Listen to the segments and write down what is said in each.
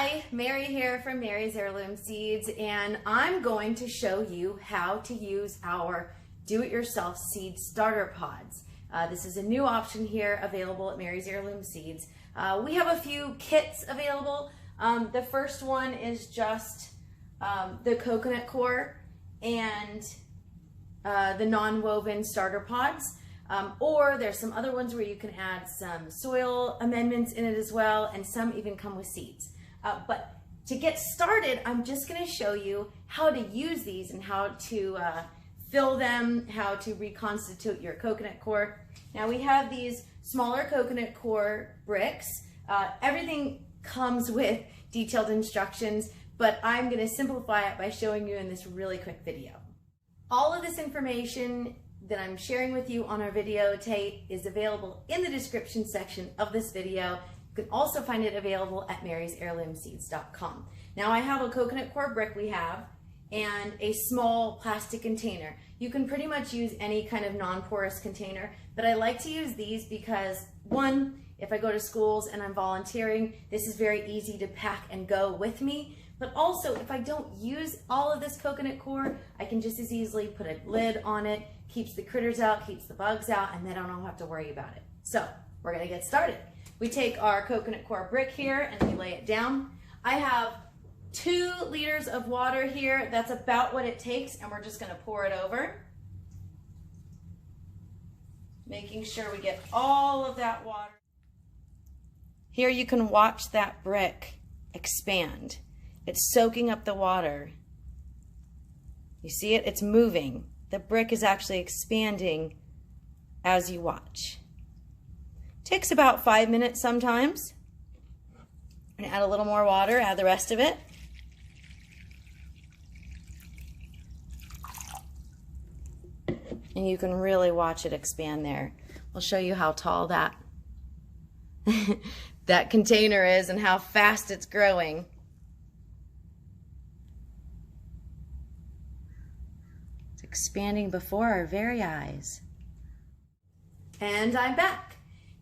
Hi, Mary here from Mary's Heirloom Seeds, and I'm going to show you how to use our do-it-yourself seed starter pods. This is a new option here available at Mary's Heirloom Seeds. We have a few kits available. The first one is just the coconut core and the non-woven starter pods. Or there's some other ones where you can add some soil amendments in it as well, and some even come with seeds. But to get started, I'm just going to show you how to use these and how to fill them, how to reconstitute your coconut core. Now we have these smaller coconut core bricks. Everything comes with detailed instructions, but I'm going to simplify it by showing you in this really quick video. All of this information that I'm sharing with you on our videotape is available in the description section of this video. You can also find it available at marysheirloomseeds.com. Now I have a coconut core brick we have and a small plastic container. You can pretty much use any kind of non-porous container, but I like to use these because, one, if I go to schools and I'm volunteering, this is very easy to pack and go with me. But also, if I don't use all of this coconut core, I can just as easily put a lid on it, keeps the critters out, keeps the bugs out, and then I don't have to worry about it. So we're gonna get started. We take our coconut core brick here and we lay it down. I have 2 liters of water here. That's about what it takes, and we're just gonna pour it over, making sure we get all of that water. Here you can watch that brick expand. It's soaking up the water. You see it? It's moving. The brick is actually expanding as you watch. Takes about 5 minutes sometimes. I'm gonna add a little more water, add the rest of it. And you can really watch it expand there. I'll show you how tall that, that container is and how fast it's growing. Expanding before our very eyes. And I'm back.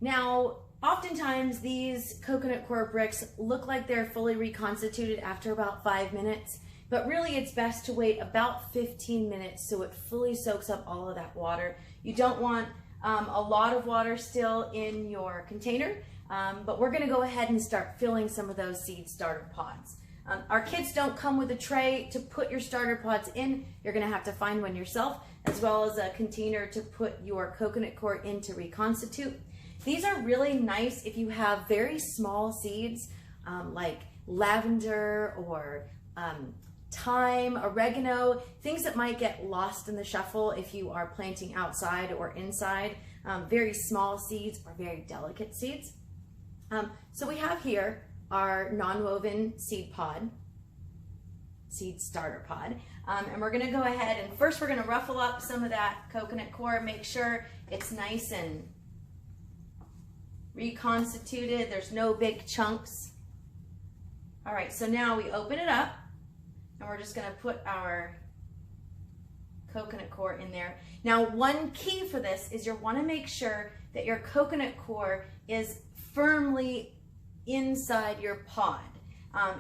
Now, oftentimes these coconut core bricks look like they're fully reconstituted after about 5 minutes, but really it's best to wait about 15 minutes so it fully soaks up all of that water. You don't want a lot of water still in your container, but we're gonna go ahead and start filling some of those seed starter pods. Our kits don't come with a tray to put your starter pods in. You're gonna have to find one yourself, as well as a container to put your coconut core in to reconstitute. These are really nice if you have very small seeds, like lavender or thyme, oregano, things that might get lost in the shuffle if you are planting outside or inside. Very small seeds or very delicate seeds. So we have here our non-woven seed starter pod. And we're gonna go ahead and first we're gonna ruffle up some of that coconut core, make sure it's nice and reconstituted, there's no big chunks. All right, so now we open it up and we're just gonna put our coconut core in there. Now, one key for this is you wanna make sure that your coconut core is firmly inside your pod.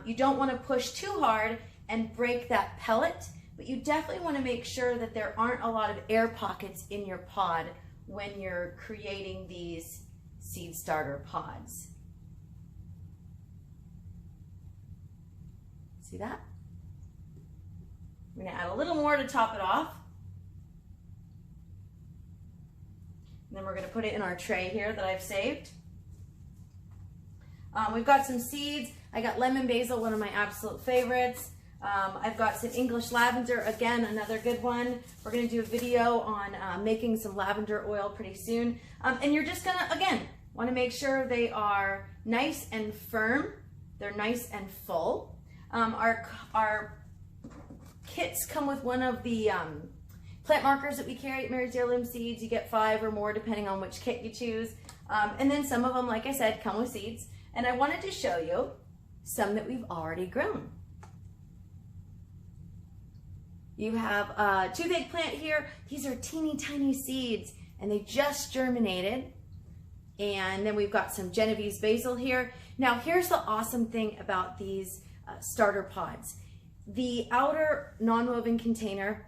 You don't want to push too hard and break that pellet, but you definitely want to make sure that there aren't a lot of air pockets in your pod when you're creating these seed starter pods. See that? I'm going to add a little more to top it off. And then we're going to put it in our tray here that I've saved. We've got some seeds. I got lemon basil, one of my absolute favorites. I've got some English lavender, again, another good one. We're gonna do a video on making some lavender oil pretty soon. And you're just gonna, again, wanna make sure they are nice and firm. They're nice and full. Our kits come with one of the plant markers that we carry at Mary's Heirloom Seeds. You get 5 or more depending on which kit you choose. And then some of them, like I said, come with seeds. And I wanted to show you some that we've already grown. You have a toothache plant here. These are teeny tiny seeds and they just germinated. And then we've got some Genovese basil here. Now, here's the awesome thing about these starter pods. The outer non-woven container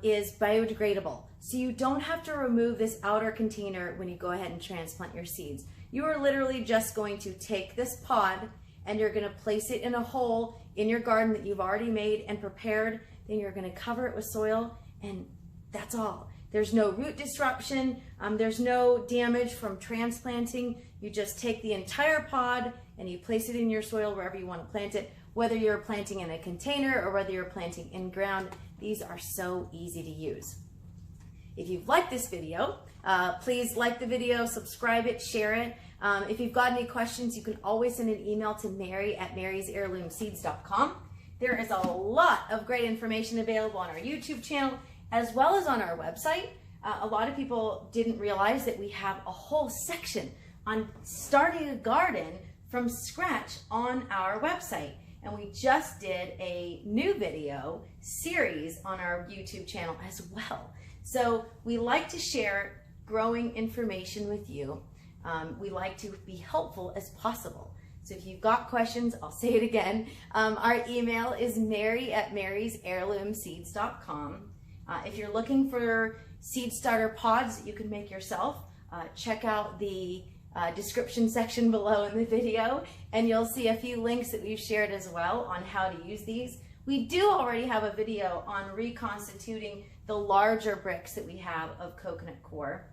is biodegradable. So you don't have to remove this outer container when you go ahead and transplant your seeds. You are literally just going to take this pod and you're going to place it in a hole in your garden that you've already made and prepared. Then you're going to cover it with soil, and that's all. There's no root disruption. There's no damage from transplanting. You just take the entire pod and you place it in your soil wherever you want to plant it, whether you're planting in a container or whether you're planting in ground. These are so easy to use. If you've liked this video, please like the video, subscribe it, share it. If you've got any questions, you can always send an email to mary@marysheirloomseeds.com. There is a lot of great information available on our YouTube channel as well as on our website. A lot of people didn't realize that we have a whole section on starting a garden from scratch on our website. And we just did a new video series on our YouTube channel as well. So we like to share growing information with you. We like to be helpful as possible. So if you've got questions, I'll say it again. Our email is mary@marysheirloomseeds.com. If you're looking for seed starter pods that you can make yourself, check out the description section below in the video, and you'll see a few links that we've shared as well on how to use these. We do already have a video on reconstituting the larger bricks that we have of coconut coir.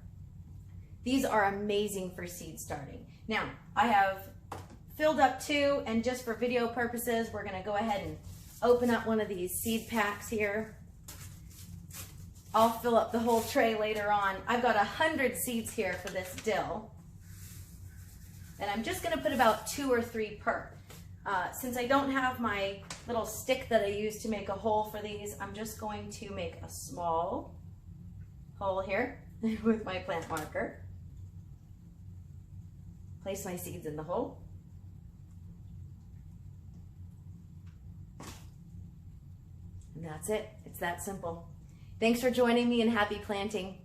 These are amazing for seed starting. Now, I have filled up 2, and just for video purposes, we're gonna go ahead and open up one of these seed packs here. I'll fill up the whole tray later on. I've got 100 seeds here for this dill. And I'm just gonna put about 2 or 3 per. Since I don't have my little stick that I use to make a hole for these, I'm just going to make a small hole here with my plant marker. Place my seeds in the hole. And that's it. It's that simple. Thanks for joining me, and happy planting.